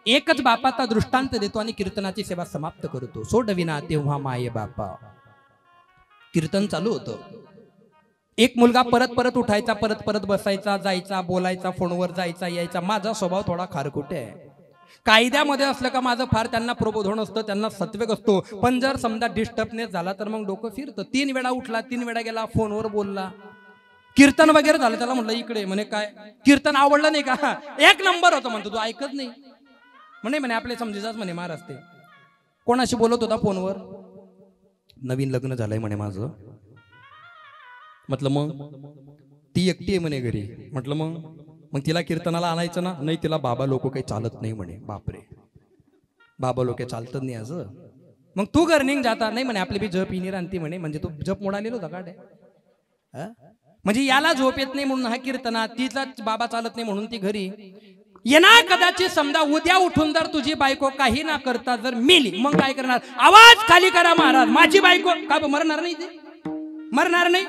एकच बापाचा दृष्टांत देतो आणि कीर्तनाची सेवा समाप्त करतो. सोडविना तेव्हा माये बापा. कीर्तन चालू होतं. एक मुलगा परत परत उठायचा, परत परत बसायचा, जायचा, बोलायचा, फोनवर जायचा यायचा. माझा स्वभाव थोडा खारकुटे आहे. कायद्यामध्ये असलं का माझं फार त्यांना प्रबोधन असतं, त्यांना सत्वेक असतो. पण जर समजा डिस्टर्बनेस झाला तर मग डोकं फिरतं. 3 वेळा उठला, 3 वेळा गेला, फोनवर बोलला. कीर्तन वगैरे झालं, त्याला म्हटलं इकडे. म्हणे काय कीर्तन आवडलं नाही का? 1 नंबर होतं. म्हणतो तू ऐकत नाही म्हणे आपले समजेजाच म्हणे महाराज. ते कोणाशी बोलत होता फोनवर? नवीन लग्न झालंय म्हणे माझं. म्हटलं मग ती एकटी आहे म्हणे घरी. म्हटलं मग तिला कीर्तनाला आणायचं ना? नाही, तिला बाबा लोक काही चालत नाही म्हणे. बापरे, बाबा लोक चालत नाही असं? मग तू घर निघ जाता. नाही म्हणे आपली बी झोप येणी राहती म्हणे. म्हणजे तू जप मोडालेलो होता का? म्हणजे याला झोप येत नाही म्हणून हा कीर्तना, तिचा बाबा चालत नाही म्हणून ती घरी येणार. कदाचित समजा उद्या उठून जर तुझी बायको काही ना करता जर मेली, मग काय करणार? आवाज खाली करा महाराज, माझी बायको का मरणार नाही? ते मरणार नाही.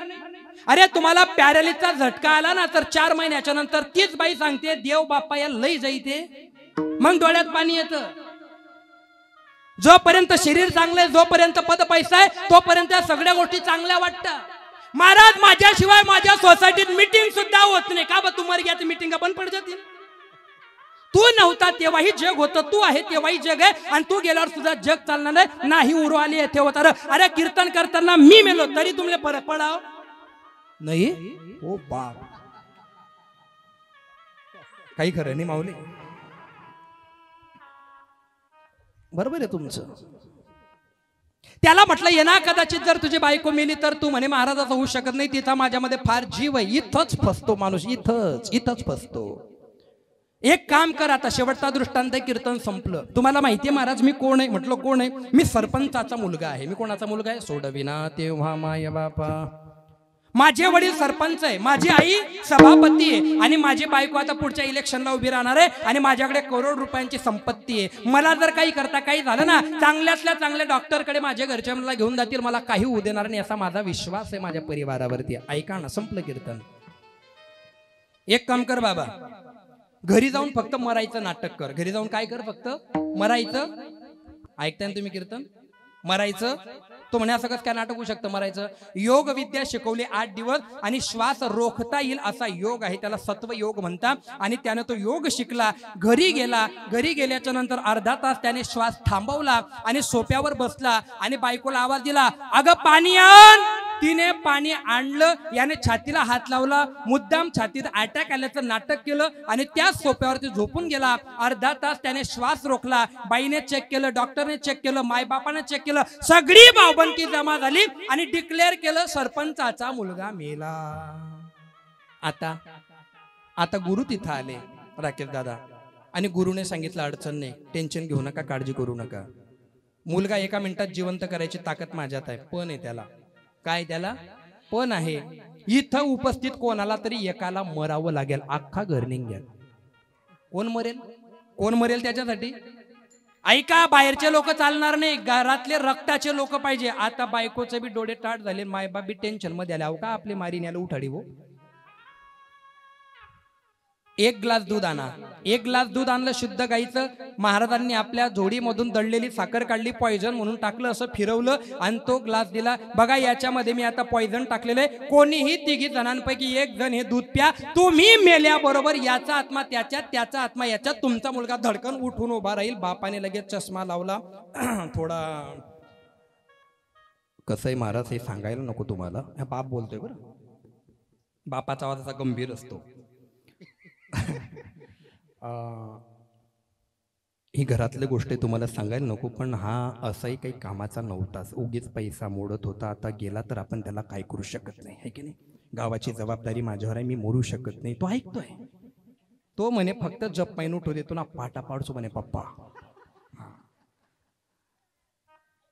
अरे तुम्हाला पॅरालिसचा झटका आला ना, तर 4 महिन्याच्या नंतर तीच बाई सांगते देव बाप्पा या लई जाईते. मग डोळ्यात पाणी येतं. जोपर्यंत शरीर चांगलं आहे, जोपर्यंत पद पैसा आहे, तोपर्यंत सगळ्या गोष्टी चांगल्या वाटतात. महाराज माझ्याशिवाय माझ्या सोसायटीत मीटिंग सुद्धा होत नाही. का बा? तू मर गया मीटिंग बंद पड जातील. तू नव्हता तेव्हाही जग होतं, तू आहे तेव्हाही जग आहे, आणि तू गेल्यावर सुद्धा जग चालणार नाही. उरू आली येथे होता. अरे कीर्तन करताना मी मेलो तरी तुमले परत पडाव नाही. ओ बाप, काही खरं नाही माऊली. बरोबर आहे तुमचं. त्याला म्हटलं ये ना, कदाचित जर तुझी बायको मेली तर तू म्हणे महाराजाचा होऊ शकत नाही. तिचा माझ्यामध्ये फार जीव आहे. इथंच फसतो माणूस, इथंच फसतो. एक काम कर, आता शेवटचा दृष्टांत, कीर्तन संपलं. तुम्हाला माहितीये महाराज मी कोण आहे? म्हटलं कोण आहे? मी सरपंचाचा मुलगा आहे. मी कोणाचा मुलगा आहे? सोडविना तेव्हा माय बापा. माझे वडील सरपंच आहे, माझी आई सभापती आहे, आणि माझी बायको आता पुढच्या इलेक्शनला उभी राहणार आहे, आणि माझ्याकडे करोड रुपयांची संपत्ती आहे. मला जर काही करता काही झालं ना, चांगल्यातल्या चांगल्या डॉक्टरकडे माझ्या घरच्या मला घेऊन जातील, मला काही होऊ देणार नाही असा माझा विश्वास आहे माझ्या परिवारावरती. ऐका ना, संपलं कीर्तन. एक काम कर बाबा, घरी जाऊन फक्त मरायचं नाटक कर. घरी जाऊन काय कर? फक्त मरायचं. ऐकताय ना तुम्ही कीर्तन? मरायचं. तो म्हणे असं कसं काय नाटक होऊ शकतं मरायचं? योग विद्या शिकवली 8 दिवस, आणि श्वास रोखता येईल असा योग आहे, त्याला सत्व योग म्हणतात. आणि त्याने तो योग शिकला, घरी गेला. घरी गेल्याच्या नंतर अर्धा तास त्याने श्वास थांबवला आणि सोप्यावर बसला आणि बायकोला आवाज दिला, अगं पाणी आण. तिने पाणी आणलं. याने छातीला हात लावला, मुद्दाम छातीत अटॅक आल्याचं नाटक केलं आणि त्याच सोप्यावरती झोपून गेला. अर्धा तास त्याने श्वास रोखला. बाईने चेक केलं, डॉक्टरने चेक केलं, मायबापाने चेक केलं, सगळी भावबंदी जमा झाली आणि डिक्लेअर केलं सरपंचाचा मुलगा मेला. आता गुरु तिथं आले, राकेश दादा, आणि गुरुने सांगितलं अडचण नाही, टेन्शन घेऊ नका, काळजी करू नका. मुलगा 1 मिनिटात जिवंत करायची ताकद माझ्यात आहे. पण आहे त्याला. काय त्याला? पण आहे. इथं उपस्थित कोणाला तरी एकाला मरावं लागेल, अख्खा घर निघेल. कोण मरेल? कोण मरेल त्याच्यासाठी? ऐका, बाहेरचे लोक चालणार नाही, घरातले रक्ताचे लोक पाहिजे. आता बायकोचे बी डोळे टाट झाले, मायबाप बी टेन्शन मध्ये आले. अहो का आपली मारी न्याला उठाडी हो. 1 ग्लास दूध आणा. 1 ग्लास दूध आणलं शुद्ध गाईचं. महाराजांनी आपल्या जोडीमधून दळलेली साखर काढली, पॉइझन म्हणून टाकलं, असं फिरवलं आणि तो ग्लास दिला. बघा याच्यामध्ये मी आता पॉइझन टाकलेलं आहे, कोणीही 3 जणांपैकी 1 जण हे दूध प्या. तुम्ही मेल्याबरोबर याचा आत्मा त्याच्यात, त्याचा आत्मा याच्यात. तुमचा मुलगा धडकन उठून उभा राहील. बापाने लगेच चष्मा लावला. थोडा कसं आहे महाराज, हे सांगायला नको तुम्हाला, बाप बोलतोय बरं. बापाचा आवाज असा गंभीर असतो. ही घरातली गोष्ट तुम्हाला सांगायला नको, पण हा असाही काही कामाचा नव्हताच. उगीच पैसा मोडत होता. आता गेला तर आपण त्याला काय करू शकत नाही, है की नाही? गावाची जबाबदारी माझ्यावर आहे, मी मोरू शकत नाही. तो ऐकतोय. तो म्हणे फक्त जप पायन उठू देतो ना, पाटा पाडतो म्हणे पप्पा.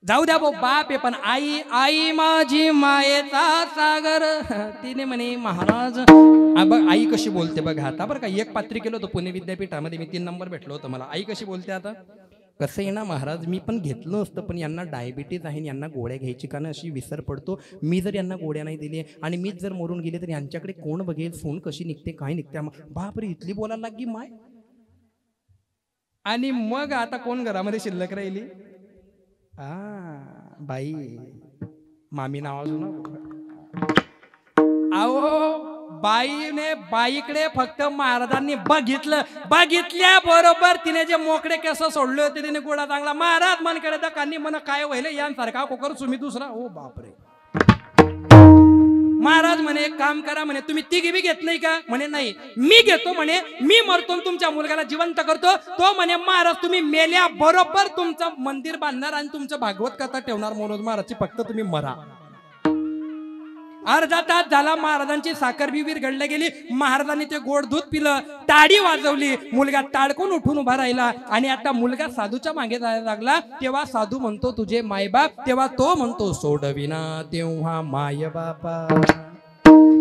जाऊ द्या भाऊ, बाप आहे, पण आई माझी मायेचा सागर. तिने म्हणे महाराज, बघ आई कशी बोलते बघा आता. बरं का, 1 पात्री केलं होतं पुणे विद्यापीठामध्ये, मी 3 नंबर भेटलो होतं मला. आई कशी बोलते आता. कसं आहे ना महाराज, मी पण घेतलं असतं, पण यांना डायबिटीज आहे, यांना गोळ्या घ्यायची का ना अशी विसर पडतो. मी जर यांना गोळ्या नाही दिली आणि मीच जर मरून गेले तर यांच्याकडे कोण बघेल, फोन कशी निघते, काय निघते. बापरे, इथली बोलायला लागली माय. आणि मग आता कोण घरामध्ये शिल्लक राहिली? बाई, मामी नावाचं ना. अहो, बाईने बाईकडे फक्त महाराजांनी बघितल्या बरोबर तिने जे मोकळे केस सोडले होते तिने गोडा चांगला महाराज मन करे तर कानी मन काय व्हायला यांसारखा कोकर तुम्ही दुसरा. ओ बापरे. महाराज म्हणे एक काम करा म्हणे, तुम्ही तिघी बी घेत नाही का? म्हणे नाही. मी घेतो म्हणे, मी मरतो तुमच्या मुलगाला जिवंत करतो. तो म्हणे महाराज तुम्ही मेल्या बरोबर तुमचं मंदिर बांधणार आणि तुमचं भागवत कथा ठेवणार मनोज महाराजची, फक्त तुम्ही मरा. अर्धा तास झाला, महाराजांची साखर बिवीर घडल्या गेली. महाराजांनी ते गोड दूध पिलं, टाळी वाजवली, मुलगा ताडकून उठून उभा राहिला. आणि आता मुलगा साधूच्या मागे जायला लागला. तेव्हा साधू म्हणतो तुझे मायबाप, तेव्हा तो म्हणतो सोडविना तेव्हा माय बापा.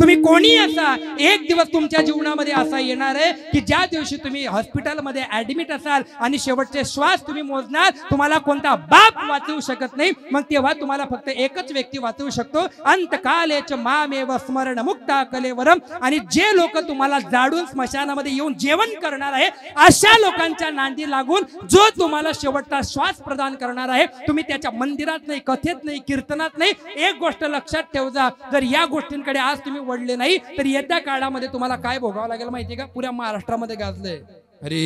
तुम्ही कोणी असा, एक दिवस तुमच्या जीवनामध्ये असा येणार आहे की ज्या दिवशी तुम्ही हॉस्पिटलमध्ये ऍडमिट असाल आणि शेवटचे श्वास तुम्ही मोजणार, तुम्हाला कोणता बाप वाचवू शकत नाही. मग तेव्हा तुम्हाला फक्त एकच व्यक्ती वाचवू शकतो, अंतकालेच मामेव स्मरण मुक्ता कलेवरम. आणि जे लोक तुम्हाला जाडून स्मशानामध्ये येऊन जेवण करणार आहे, अशा लोकांच्या नांदी लागून जो तुम्हाला शेवटचा श्वास प्रदान करणार आहे, तुम्ही त्याच्या मंदिरात नाही, कथेत नाही, कीर्तनात नाही. एक गोष्ट लक्षात ठेवजा, जर या गोष्टींकडे आज तुम्ही वळले नाही तर येत्या काळामध्ये तुम्हाला काय भोगावं लागेल माहितीये का? पुऱ्या महाराष्ट्रामध्ये गाजलंय. अरे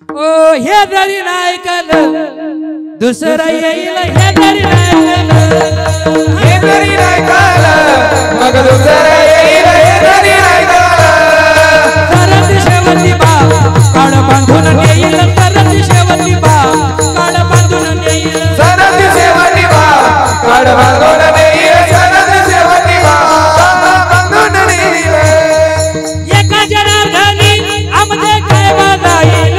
ओ हे जरी नाही ऐकलं दुसरं येईल, हे जरी नाही ऐकलं, हे जरी नाही ऐकलं मग दुसरं येईल, हे जरी नाही ऐकलं. सरत शेवटी बा काळ बांधून येईल, सरत शेवटी बा काळ बांधून येईल, सरत शेवटी बा काळ बांधून येईल, सरत शेवटी बा बांधून येईल. एका जनार्दनी आमचे काय बाजाईल,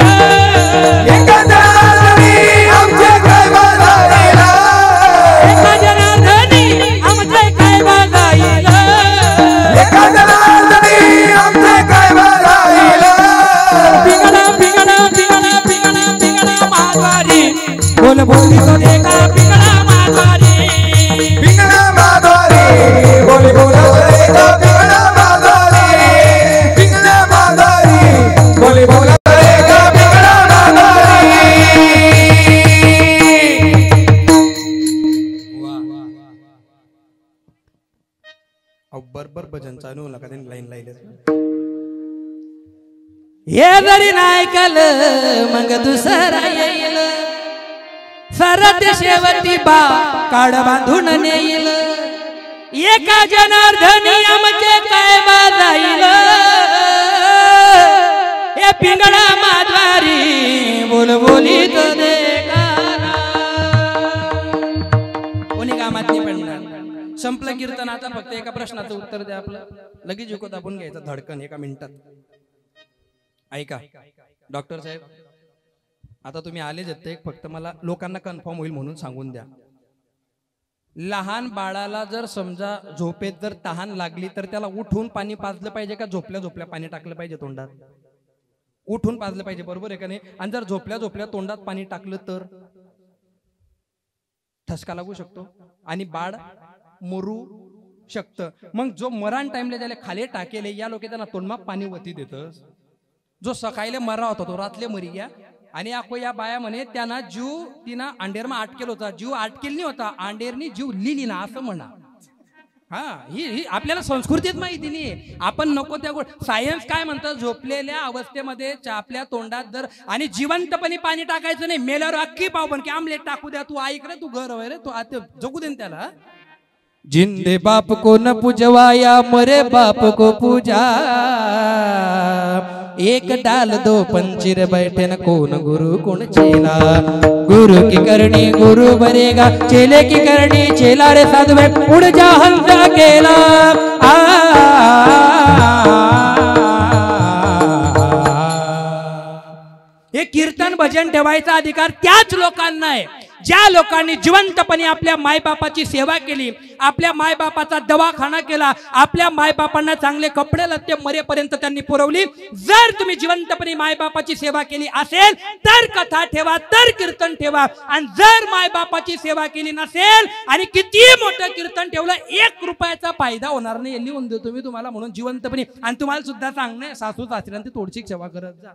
एका जनार्दनी आमचे काय बाजाईल, एका जनार्दनी आमचे काय बाजाईल, एका जनार्दनी आमचे काय बाजाईल. पिंगळा पिंगळा पिंगळा पिंगळा पिंगळा माधवारी बोल बोली तो देखा पिंगळा माधवारी, पिंगळा माधवारी बोल बोल देखा पिंगळा माधवारी, पिंगळा माधवारी बोल बोल देखा पिंगळा माधवारी. बरोबर भजन चालू नका त्यांनी लाईन लाईले. हे जरी नाही ऐकलं मग दुसरा येईल, सरत शेवटी बा काळ बांधून नेईल, एका जनार्दनी आमचे काय बाजाईल, हे पिंगळा माधवारी बोल बोली तो देखा. कोणी कामात नाही पडणार. संपलं कीर्तन. आता फक्त एका प्रश्नाचं उत्तर द्या, आपलं लगेच जिको दाबून घ्यायचं धडकन एका मिनिटात. ऐका डॉक्टर साहेब, आता तुम्ही आले जत्ते, फक्त मला लोकांना कन्फर्म होईल म्हणून सांगून द्या. लहान बाळाला जर समजा झोपेत जर तहान लागली तर त्याला उठून पाणी पाजलं पाहिजे का झोपल्या झोपल्या पाणी टाकलं पाहिजे तोंडात? उठून पाजलं पाहिजे, बरोबर आहे का नाही? आणि जर झोपल्या झोपल्या तोंडात पाणी टाकलं तर ठसका लागू शकतो आणि बाळ मरू शकतं. मग जो मरण टाइमला त्याला खाली टाकेले या लोक त्यांना तोंडमा पाणी वती देतस. जो सकाळीले मरा होता तो रातले मरी गया. आणि आखो या बाया म्हणे त्यांना जीव तिना अंडेरमा अटकेल होता, जीव अटकेल नाही होता, अंडेरनी जीव लिहिली ना असं म्हणा. हा, ही आपल्याला संस्कृतीत माहिती नाही. आपण नको त्या सायन्स काय म्हणतं, झोपलेल्या अवस्थेमध्ये आपल्या तोंडात जर आणि जिवंतपणे पाणी टाकायचं नाही, मेल्यावर अख्खी पाव पण की आमलेट टाकू द्या, तू ऐक रे, तू घर होय रे, तू आता जगू दे त्याला. जिंदे बाप को न पूजवाया, मरे बाप को पूजा, एक डाल दो पंचिर बैठे न कौन गुरु कौन चेला, गुरु की करनी गुरु बनेगा, चेले की करनी चेला रे साधु में उड़ जा हंसा केला. हे कीर्तन भजन ठेवायचा अधिकार त्याच लोकांना आहे ज्या लोकांनी जिवंतपणे आपल्या मायबापाची सेवा केली, आपल्या मायबापाचा दवाखाना केला, आपल्या मायबापांना चांगले कपडे लत्ते मरेपर्यंत त्यांनी पुरवली. जर तुम्ही जिवंतपणे मायबापाची सेवा केली असेल तर कथा ठेवा, तर कीर्तन ठेवा. आणि जर मायबापाची सेवा केली नसेल आणि किती मोठं कीर्तन ठेवलं, 1 रुपयाचा फायदा होणार नाही. लिहून देतो मी तुम्हाला म्हणून जिवंतपणे. आणि तुम्हाला सुद्धा सांगणे, सासू सासऱ्यांची थोडीशी सेवा करत जा.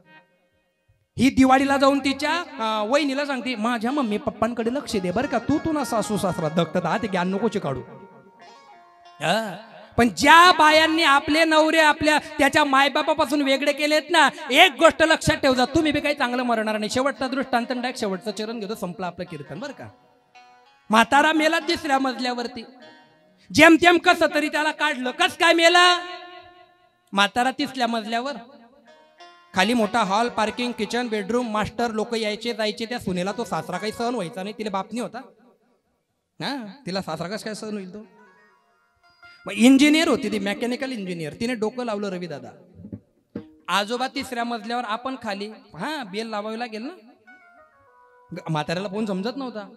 ही दिवाळीला जाऊन तिच्या वहिनीला सांगते माझ्या मम्मी पप्पांकडे लक्ष दे बरं का, तू ना सासू सासरा दगतात ते ज्ञान नकोचे काढू. पण ज्या बायांनी आपले नवरे आपल्या त्याच्या मायबापापासून वेगळे केलेत ना, एक गोष्ट लक्षात ठेवजा, तुम्ही बी काही चांगलं मरणार नाही. शेवटचा दृष्टांत डायरेक्ट शेवटचं चरण घेतो, संपलं आपलं कीर्तन बरं का. म्हातारा मेला तिसऱ्या मजल्यावरती, जेमतेम कसं तरी त्याला काढलं. कस काय मेला म्हातारा? तिसऱ्या मजल्यावर, खाली मोठा hall, parking, kitchen, bedroom, master, लोक यायचे जायचे. त्या सुनेला तो सासरा काही सहन व्हायचा नाही, तिला बाप नाही होता ना, तिला सासरा कस काय सहन होईल तो. इंजिनियर होती ती, मेकॅनिकल इंजिनियर. तिने डोकं लावलं रवी दादा. आजोबा तिसऱ्या मजल्यावर, आपण खाली. बेल लावावी लागेल ना. म्हाताऱ्याला फोन समजत नव्हता.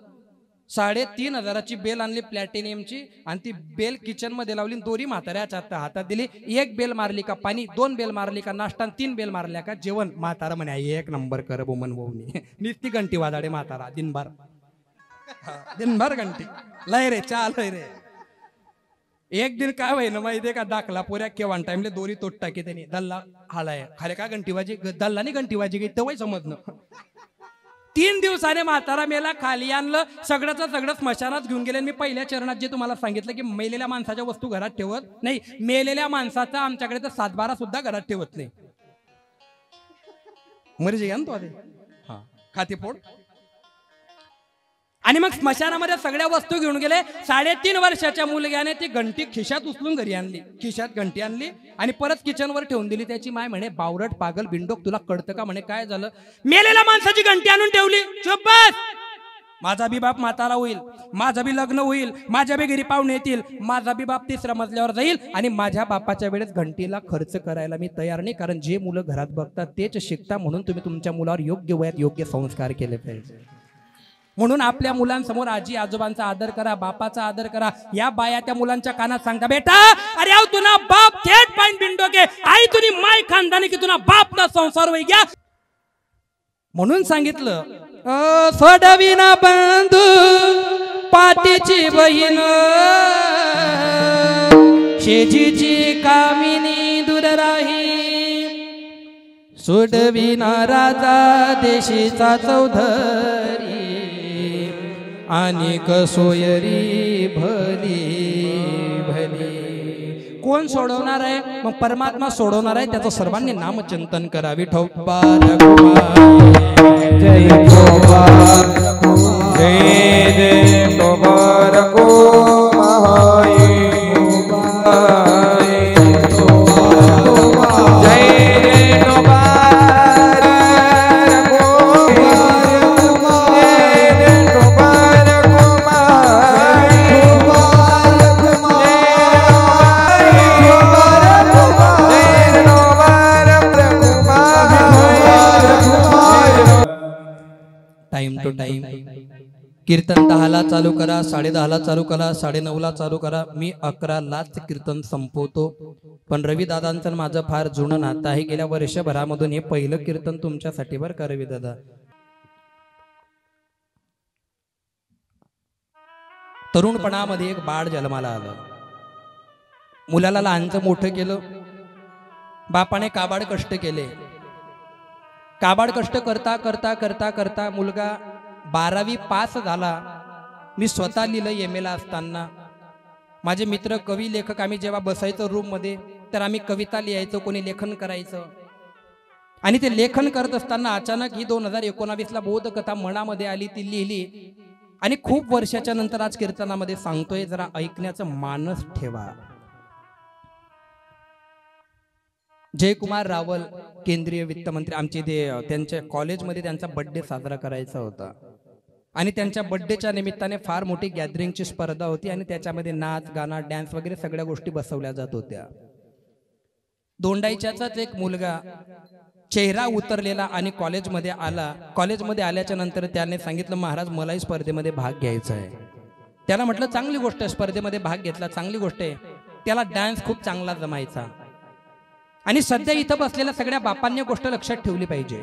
3,500ची बेल आणली प्लॅटिनियमची, आणि ती बेल किचन मध्ये लावली. दोरी म्हाताऱ्याच्या हातात दिली. 1 बेल मारली का पाणी, 2 बेल मारली का नाश्ता, 3 बेल मारल्या का जेवण. म्हातारा म्हणे 1 नंबर कर बोमन भाऊनी. नुसती घंटी वाजाडे म्हातारा दिनभर, दिनभर घंटी लय रे चाल रे. एक दिन काय होईन माहितीये का, दाखला पुऱ्या केव्हा टाइमले दोरी तोट टाकी त्यांनी. दल्ला हालाय खाले का घंटी वाजी, दल्लानी घंटी वाजी गई तेव्हा समजणं. 3 दिवसाने म्हातारा मेला, खाली आणलं, सगळंच सगळं स्मशानात घेऊन गेले. मी पहिल्या चरणात जे तुम्हाला सांगितलं की मेलेल्या माणसाच्या वस्तू घरात ठेवत नाही, मेलेल्या माणसाचा आमच्याकडे तर 7-12 सुद्धा घरात ठेवत नाही. मर्जी घ्या ना तो आधी, खाते फोड. आणि मग स्मशानामध्ये सगळ्या वस्तू घेऊन गेले. 3.5 वर्षाच्या मुलग्याने ती घंटी खिशात उचलून घरी आणली, खिशात घंटी आणली आणि परत किचनवर ठेवून दिली. त्याची माय म्हणे बावरट पागल बिंडोक, तुला कळतं का? म्हणे काय झालं? मेलेल्या माणसाची घंटी आणून ठेवली. चुप बस. माझा बी बाप म्हातारा होईल, माझं बी लग्न होईल, माझ्या बी घरी पाहुणे येतील, माझा बी बाप तिसऱ्या मजल्यावर जाईल, आणि माझ्या बापाच्या वेळेस घंटीला खर्च करायला मी तयार नाही. कारण जे मुलं घरात बघतात तेच शिकता, म्हणून तुम्ही तुमच्या मुलावर योग्य वयात योग्य संस्कार केले पाहिजे. म्हणून आपल्या मुलांसमोर आजी आजोबांचा आदर करा, बापाचा आदर करा. या बाया त्या मुलांच्या कानात सांगता, बेटा अरे आओ तुना बाप थेट पाइन बिंडो के आई तुनी माय खानदानी की तुना बाप ना संसार होई गया. म्हणून सांगितलं सोडविना बंधू पाठीची बहीण, शेजीची कामिनी दूर राही, सोडविना राजा देशीचा चौधरी, आणि सोयरी भली भली. कोण सोडवणार आहे? मग परमात्मा सोडवणार आहे. त्याचं सर्वांनी नामचिंतन करा. विठोबा जय विठोबा, जय जय टू टाइम. कीर्तन 10ला चालू करा, 10:30ला चालू करा, 9:30ला चालू करा. मी 11लाच कीर्तन संपवतो. पण रवी दादांचं माझं फार जुनं नातं आहे. गेल्या वर्षभरामधून हे पहिलं कीर्तन तुमच्यासाठी बरं का रवी दादा. तरुणपणामध्ये एक बाळ जन्माला आलं. मुलाला लहानचं मोठं केलं. बापाने काबाड कष्ट केले. काबाड कष्ट करता करता करता करता मुलगा 12वी पास झाला. मी स्वतः लिहिलं MA ला असताना. माझे मित्र कवी लेखक, आम्ही जेव्हा बसायचो रूम मध्ये तर आम्ही कविता लिहायचो, कोणी लेखन करायचं. आणि ते लेखन करत असताना अचानक ही 2019ला बोधकथा मनामध्ये आली, ती लिहिली. आणि खूप वर्षाच्या नंतर आज कीर्तनामध्ये सांगतोय, जरा ऐकण्याचं मानस ठेवा. जयकुमार रावल केंद्रीय वित्तमंत्री, आमचे ते त्यांच्या कॉलेजमध्ये त्यांचा बर्थडे साजरा करायचा होता. आणि त्यांच्या बर्थडेच्या निमित्ताने फार मोठी गॅदरिंगची स्पर्धा होती. आणि त्याच्यामध्ये नाच गाणं डॅन्स वगैरे सगळ्या गोष्टी बसवल्या जात होत्या. दोंडाईच्याच एक मुलगा चेहरा उतरलेला आणि कॉलेजमध्ये आला. कॉलेजमध्ये आल्याच्या नंतर त्याने सांगितलं, महाराज मलाही स्पर्धेमध्ये भाग घ्यायचा आहे. त्याला म्हटलं चांगली गोष्ट आहे, स्पर्धेमध्ये भाग घेतला चांगली गोष्ट आहे. त्याला डान्स खूप चांगला जमायचा. आणि सध्या इथं बसलेल्या सगळ्या बापांनी गोष्ट लक्षात ठेवली पाहिजे.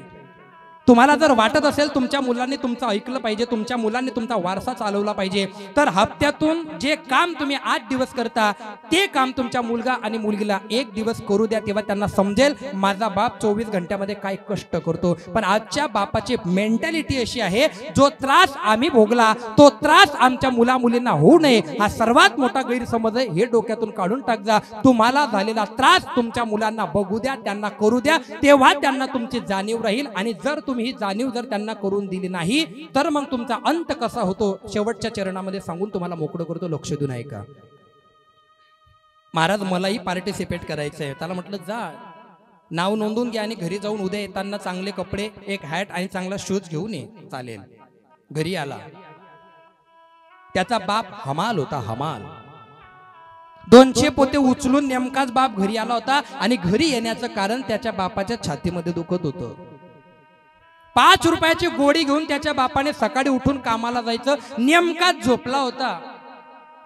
तुम्हाला जर वाटत असेल तुमच्या मुलांनी तुमचं ऐकलं पाहिजे, तुमच्या मुलांनी तुमचा वारसा चालवला पाहिजे, तर हप्त्यातून जे काम तुम्ही 8 दिवस करता ते काम तुमच्या मुलगा आणि मुलगीला 1 दिवस करू द्या. तेव्हा त्यांना समजेल माझा बाप 24 घंट्यामध्ये काय कष्ट करतो. पण आजच्या बापाची मेंटॅलिटी अशी आहे, जो त्रास आम्ही भोगला तो त्रास आमच्या मुला मुलींना होऊ नये, हा सर्वात मोठा गैरसमज आहे. हे डोक्यातून काढून टाक जा. तुम्हाला झालेला त्रास तुमच्या मुलांना बघू द्या, त्यांना करू द्या, तेव्हा त्यांना तुमची जाणीव राहील. आणि जर तुम्ही ही जाणीव जर त्यांना करून दिली नाही तर मग तुमचा अंत कसा होतो शेवटच्या चरणामध्ये सांगून तुम्हाला मोकळं करतो. लक्ष देऊन ऐका. महाराज मलाही पार्टिसिपेट करायचं आहे. त्याला म्हटलं जा नाव नोंदवून घ्या आणि घरी जाऊन उद्या येताना चांगले कपडे, एक हॅट आणि चांगला शूज घेऊन ये. चालेल. घरी आला. त्याचा बाप हमाल होता, हमाल. 200 पोते उचलून नेमकाच बाप घरी आला होता आणि घरी येण्याचं कारण त्याच्या बापाच्या छातीमध्ये दुखत होतं. 5 रुपयाची गोळी घेऊन त्याच्या बापाने सकाळी उठून कामाला जायचं, नेमकाच झोपला होता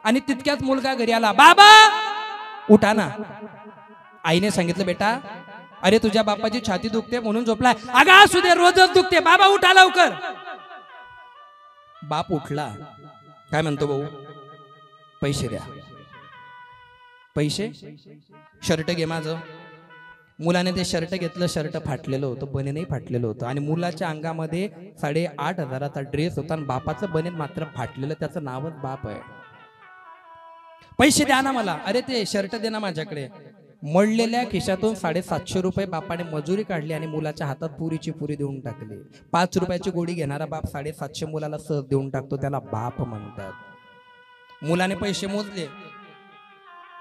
आणि तितक्याच मुलगा घरी आला. बाबा उठा ना. आईने सांगितलं बेटा अरे तुझ्या बापाची छाती दुखते म्हणून झोपलाय. अगं असू दे, रोजच दुखते. बाबा उठा लवकर. बाप उठला. काय म्हणतो भाऊ? पैसे द्या. पैसे? शर्ट घे माझं. मुलाने ते शर्ट घेतलं. शर्ट फाटलेलं होतं, बनेनही फाटलेलं होतं आणि मुलाच्या अंगामध्ये 8,500चा ड्रेस होता आणि बापाचं बनेन मात्र फाटलेलं. त्याचं नावच बाप आहे. पैसे द्या ना मला. अरे ते शर्ट दे ना माझ्याकडे. मळलेल्या खिशातून 750 रुपये बापाने मजुरी काढली आणि मुलाच्या हातात पुरीची पुरी देऊन टाकली. 5 रुपयाची गोळी घेणारा बाप 750 मुलाला सहज देऊन टाकतो, त्याला बाप म्हणतात. मुलाने पैसे मोजले.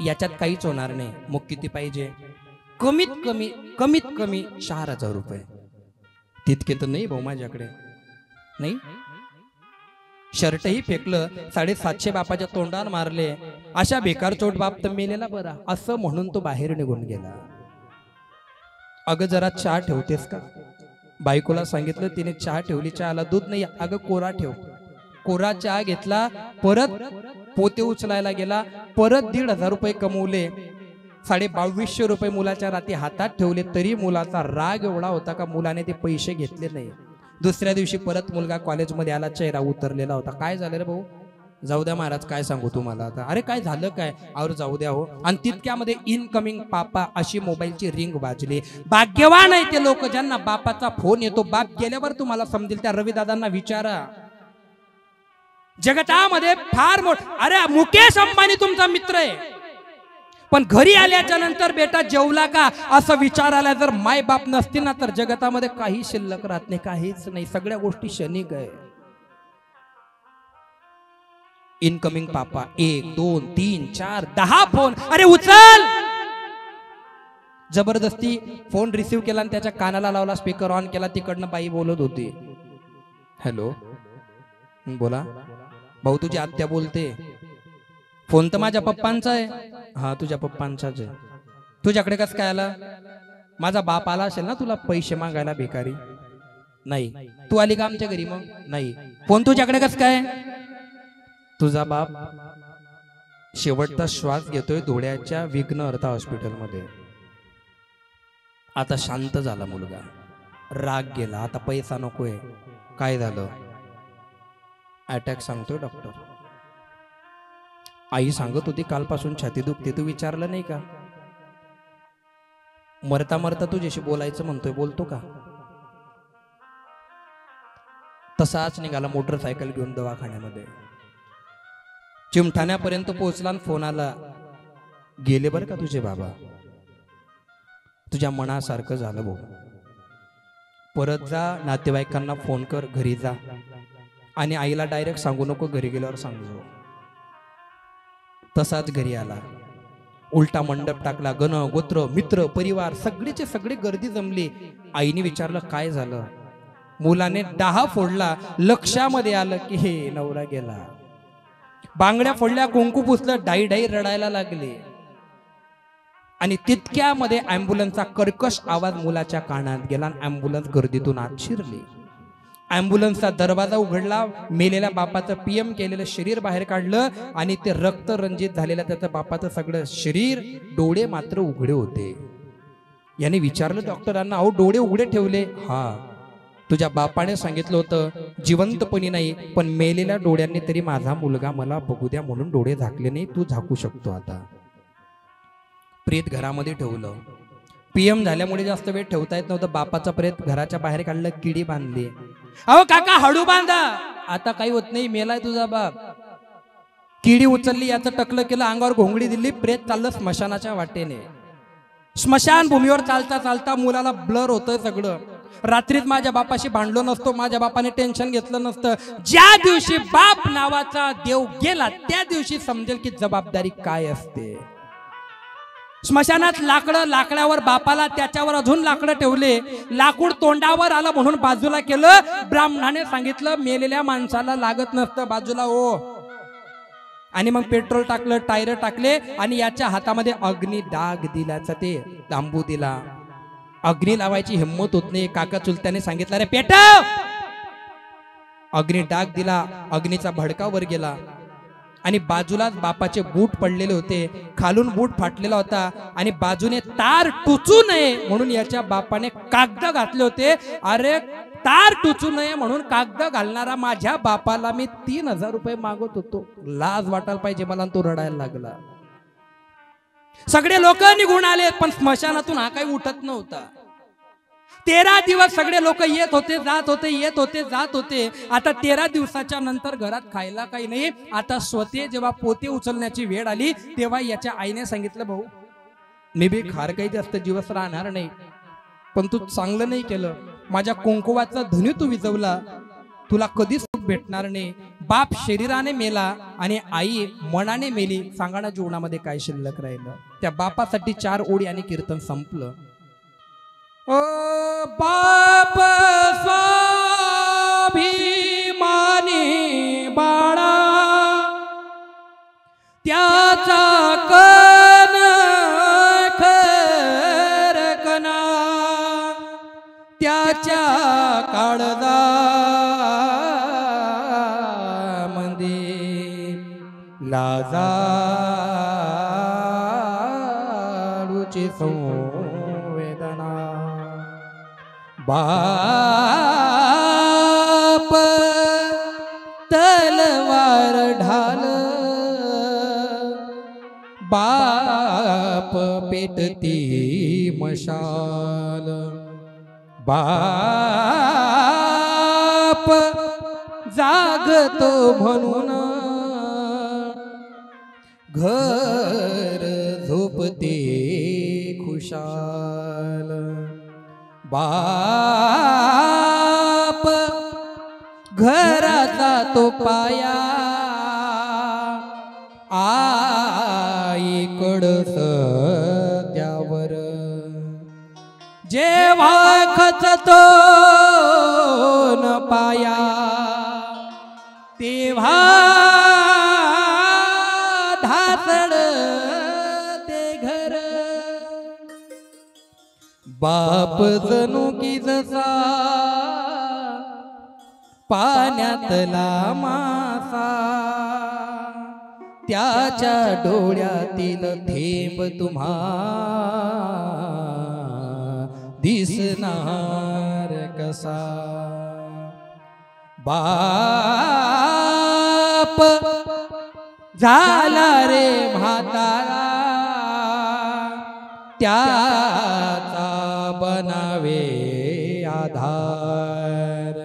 याच्यात काहीच होणार नाही. मग किती पाहिजे? कमीत कमी 4,000 रुपये. तितके तर नाही भाऊ माझ्याकडे. नाही. शर्टही फेकलं. 750 बापाच्या तोंडावर मारले. अशा बेकार चोट बाप तर मेलेला बरा, असं म्हणून तो बाहेर निघून गेला. अगं जरा चहा ठेवतेस का? बायकोला सांगितलं. तिने चहा ठेवली. चहाला दूध नाही. अगं कोरा ठेव. कोरा चहा घेतला. परत पोते उचलायला गेला. परत 1,500 रुपये कमवले. 2250 रुपये मुलाच्या रात्री हातात ठेवले. तरी मुलाचा राग एवढा होता का मुलाने ते पैसे घेतले नाही. दुसऱ्या दिवशी परत मुलगा कॉलेजमध्ये आला. चेहरा उतरलेला होता. काय झालं रे भाऊ? जाऊ द्या महाराज, काय सांगू तुम्हाला आता. अरे काय झालं काय? और जाऊ द्या हो. आणि तितक्यामध्ये इनकमिंग पापा अशी मोबाईलची रिंग वाजली. भाग्यवान आहे ते लोक ज्यांना बापाचा फोन येतो. बाप गेल्यावर तुम्हाला समजेल. त्या रविदादांना विचारा. जगतामध्ये फार मोठा, अरे मुकेश अंबानी तुमचा मित्र आहे, पण घरी आल्याच्या नंतर बेटा जेवला का असं विचारायला जर माय बाप नसतील ना तर जगतामध्ये काही शिल्लक राहत नाही. काहीच नाही. सगळ्या गोष्टी क्षणिक आहे. इनकमिंग पापा 1 2 3 4 10 फोन. अरे उचल. जबरदस्ती फोन रिसीव्ह केला आणि त्याच्या कानाला लावला. स्पीकर ऑन केला. तिकडनं बाई बोलत होती. हॅलो बोला भाऊ, तुझी आत्या बोलते. फोन तर माझ्या पप्पांचा आहे. हा तुझ्या पप्पांचाच आहे. तुझ्याकडे कसं काय आला? माझा बाप आला असेल ना तुला पैसे मागायला. भिकारी नाही. तू आली का आमच्या घरी? मग नाही. फोन तुझ्याकडे कसं काय? तुझा बाप शेवटचा श्वास घेतोय धुळ्याच्या विघ्न अर्थ हॉस्पिटलमध्ये. आता शांत झाला मुलगा. राग गेला. आता पैसा नकोय. काय झालं? अटॅक सांगतोय डॉक्टर. आई सांगत होती कालपासून छाती दुखते. तू विचारलं नाही का? मरता मरता तुझ्याशी बोलायचं म्हणतोय. बोलतो का? तसाच निघाला मोटरसायकल घेऊन दवाखान्यामध्ये. चिमठाण्यापर्यंत पोहोचला आणि फोन आला. गेले बरं का तुझे बाबा. तुझ्या मनासारखं झालं भाऊ. परत जा, नातेवाईकांना फोन कर, घरी जा आणि आईला डायरेक्ट सांगू नको, घरी गेल्यावर सांगू. तसाच घरी आला. उलटा मंडप टाकला. गण गोत्र मित्र परिवार सगळीचे सगळे गर्दी जमली. आईने विचारलं काय झालं? मुलाने 10 फोडला. लक्षामध्ये आलं की हे नवरा गेला. बांगड्या फोडल्या, कुंकू पुसलं, डाई डाई रडायला लागले. आणि तितक्यामध्ये ॲम्ब्युलन्सचा कर्कश आवाज मुलाच्या कानात गेला आणि ॲम्ब्युलन्स गर्दीतून आत शिरली. ॲम्ब्युलन्सचा दरवाजा उघडला. मेलेल्या बापाचं पीएम केलेलं शरीर बाहेर काढलं आणि ते रक्त रंजित झालेलं त्याचं बापाचं सगळं शरीर, डोळे मात्र उघडे होते. याने विचारलं डॉक्टरांना, अहो डोळे उघडे ठेवले? हा. तुझ्या बापाने सांगितलं होतं जिवंतपणी नाही पण मेलेल्या डोळ्यांनी तरी माझा मुलगा मला बघू द्या म्हणून डोळे झाकले नाही, तू झाकू शकतो आता. प्रेत घरामध्ये ठेवलं. पीएम झाल्यामुळे जास्त वेळ ठेवता येत नव्हतं. बापाचा प्रेत घराच्या बाहेर काढलं, किडी बांधली. अहो काका हळू बांधा, आता काही होत नाही, मेलाय तुझा बाप. किडी उचलली, याचं टकलं केलं, अंगावर घोंगडी दिली, प्रेत चाललं स्मशानाच्या वाटेने. स्मशान भूमीवर चालता चालता मुलाला ब्लर होतंय सगळं. रात्रीत माझ्या बापाशी भांडलो नसतो, माझ्या बापाने टेन्शन घेतलं नसतं. ज्या दिवशी बाप नावाचा देव गेला त्या दिवशी समजेल की जबाबदारी काय असते. स्मशानात लाकडं, लाकडावर बापाला, त्याच्यावर अजून लाकडं ठेवले. लाकूड तोंडावर आलं म्हणून बाजूला केलं. ब्राह्मणाने सांगितलं मेलेल्या माणसाला लागत नसतं, बाजूला हो. आणि मग पेट्रोल टाकलं, टायर टाकले आणि याच्या हातामध्ये अग्नी डाग दिल्याचा ते तांबू दिला. अग्नी लावायची हिंमत होत नाही. काका चुलत्याने सांगितलं रे पेटव. अग्नी डाग दिला, अग्नीचा भडका वर गेला आणि बाजूलाच बापाचे बूट पडलेले होते. खालून बूट फाटलेला होता आणि बाजूने तार टुचू नये म्हणून याच्या बापाने कागद घातले होते. अरे तार टुचू नये म्हणून कागद घालणारा माझ्या बापाला मी 3000 रुपये मागत होतो. लाज वाटायला पाहिजे मला, तो रडायला लागला. सगळे लोक निघून आले पण स्मशानातून हा काही उठत नव्हता. 13 दिवस सगळे लोक येत होते जात होते, येत होते जात होते. आता 13 दिवसाच्या नंतर घरात खायला काही नाही. आता स्वतः जेव्हा पोते उचलण्याची वेळ आली तेव्हा याच्या आईने सांगितलं भाऊ मी बी खार काही जास्त दिवस राहणार नाही पण तू चांगलं नाही केलं. माझ्या कुंकुवाचा धनी तू विजवला, तुला कधीच सुख भेटणार नाही. बाप शरीराने मेला आणि आई मनाने मेली. सांगा ना जीवनामध्ये काय शिल्लक राहिलं. त्या बापासाठी 4 ओळी आणि कीर्तन संपलं. ओ बाप स्वाभिमानी बाळा त्याचा कन खरकना त्याच्या काळजा लाजाळूची संवेदना. बाप तलवार ढाल, बाप पेटती मशाल. बाप जागतो म्हणून घर झोपते खुशाल. बाप घराचा तो पाया आईकडं सत्यावर. जेव्हा खचतो न पाया तेव्हा धासड ते घर. बाप जणू की जसा पाण्यातला मासा त्याच्या डोळ्यातील थेंब तुम्हा दिसणार कसा. बाप झाला रे म्हातारा त्याचा बनावे आधार.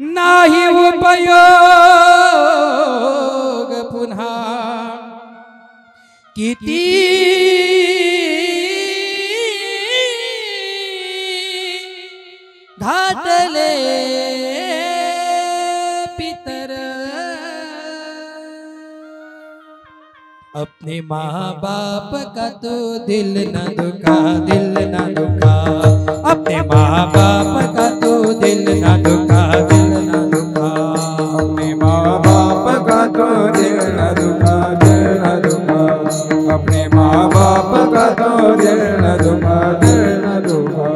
नाही उपयोग पुन्हा किती घातले पितर. अपने माँ बाप का तो दिल न दुखा, दिल न दुखा. अपने माँ बाप का तो दिल न दुखा, दिल न दुखा. अपने माँ बाप का तो दिल न दुखा, दिल न दुखा. अपने माँ बाप का तो दिल न दुखा, दिल न दुखा.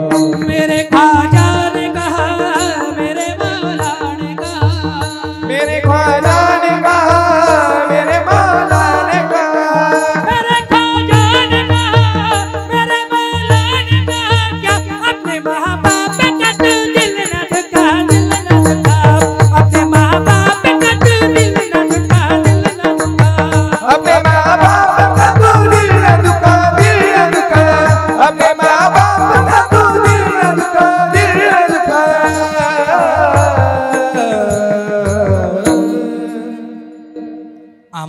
मेरे ख्वाजा ने कहा, मेरे मौला ने कहा, मेरे ख्वाजा ने कहा, मेरे मौला ने कहा. मेरे ख्वाजा ने कहा, मेरे मौला ने कहा क्या अपने माँ बाप का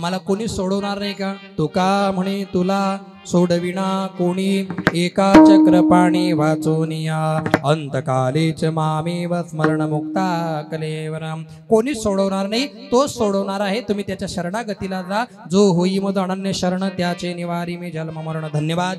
आम्हाला कोणी सोडवणार नाही का? तुका म्हणे तुला सोडविना कोणी, एका चक्रपाणी वाचोनिया, अंतकालीच मामेव स्मरण मुक्ता कलेवरम. कोणी सोडवणार नाही, तोच सोडवणार आहे. तुम्ही त्याच्या शरणागतीला जा. जो होई मद अनन्य शरण, त्याचे निवारी मी जन्म मरण. धन्यवाद.